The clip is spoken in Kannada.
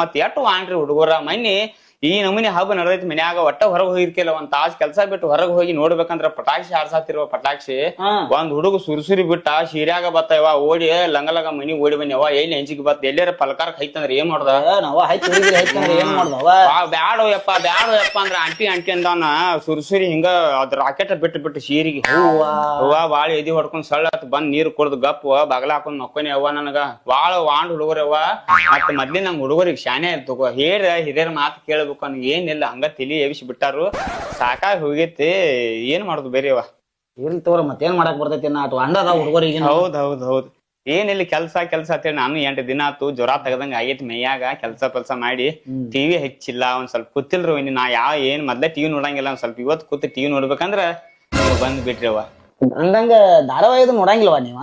ಮತ್ ಎಟ್ಟು ವಾಣ್ರಿ ಹುಡುಗರ ಮನ್ನಿ ಈ ನಮೂನಿ ಹಬ್ಬ ನಡೆದೈತಿ ಮನ್ಯಾಗ ಒಟ್ಟ ಹೊರಗ್ ಹೋಗಿರ್ಕಿಲ್ಲ ಒಂದ್ ತಾಸ್ ಕೆಲ್ಸ ಬಿಟ್ಟು ಹೊರಗ್ ಹೋಗಿ ನೋಡ್ಬೇಕಂದ್ರ ಪಟಾಕ್ಷಿ ಹಾರ್ಸಾತಿರುವ ಪಟಾಕ್ಷಿ ಒಂದ್ ಹುಡುಗ ಸುರ್ಸುರಿ ಬಿಟ್ಟ ಸೀರ್ಯಾಗ ಬತ್ತವ ಓಡಿ ಲಂಗಲಗ ಮನಿ ಓಡಿ ಬನ್ಯವ ಎಲ್ಲಿ ಹೆಂಚಿಗೆ ಬತ್ ಎಲ್ಲಾರ ಪಲಕಾರ ಹೈತಂದ್ರ ಏನ್ ಮಾಡ್ದ ಬ್ಯಾಡೋ ಯಪ್ಪ ಅಂದ್ರ ಆಂಟಿ ಅಂದವನ ಸುರ್ಸುರಿ ಹಿಂಗ ಅದ್ ರಾಕೆಟ್ ಬಿಟ್ಟು ಸೀರಿಗೆ ಹೂವ ಬಾಳ ಎದಿ ಹೊಡ್ಕೊಂಡ್ ಸಳ್ಳತ್ ಬಂದ್ ನೀರ್ ಕುಡ್ದು ಗಪ್ ಬಗಲ ಹಾಕೊಂಡ್ ಮಕ್ಕೊನಿ ಅವ್ವ ನನಗ ಬಾಳ ವಾಂಡ್ ಹುಡುಗರವ್ವ ಮತ್ ಮೊದ್ಲಿ ನಮ್ ಹುಡುಗರಿಗೆ ಶಾನೆ ತಗೋ ಹಿರಿಯರ ಮಾತು ಕೇಳ ಏನಿಲ್ಲ ಹಂಗ ತಲಿ ಎಬಿಸಿ ಬಿಟ್ಟಾರು ಸಾಕಾಗಿ ಹೋಗೈತಿ ಏನ್ ಮಾಡುದು ಬೇರೆವ ಇರ್ಲಿ ತಗೋರ ಮತ್ತೇನ್ ಮಾಡಕ್ ಬರ್ತೈತಿ ಅಂಡದ ಹುಡುಗರಿಗೆ ಹೌದ್ ಏನಿಲ್ಲ ಕೆಲ್ಸ ಅಂತೇಳಿ ನಾನು 8 ದಿನ ಆತು ಜ್ವರ ತೆಗದಂಗ ಆಗೈತಿ ಮೈಯಾಗ ಕೆಲ್ಸ ಮಾಡಿ ಟಿವಿ ಹೆಚ್ಚಿಲ್ಲ ಒಂದ್ ಸ್ವಲ್ಪ ಕೂತಿಲ್ರಿ ನಾ ಏನ್ ಮೊದ್ಲೇ ಟಿವಿ ನೋಡಂಗಿಲ್ಲ ಒಂದ್ ಸ್ವಲ್ಪ ಇವತ್ತು ಕೂತ್ ಟಿವಿ ನೋಡ್ಬೇಕಂದ್ರ ಬಂದ್ ಬಿಟ್ರಿವ ಅಂದಂಗ ಧಾರಾವಾಹಿದು ನೋಡಂಗಿಲ್ವಾ ನೀವ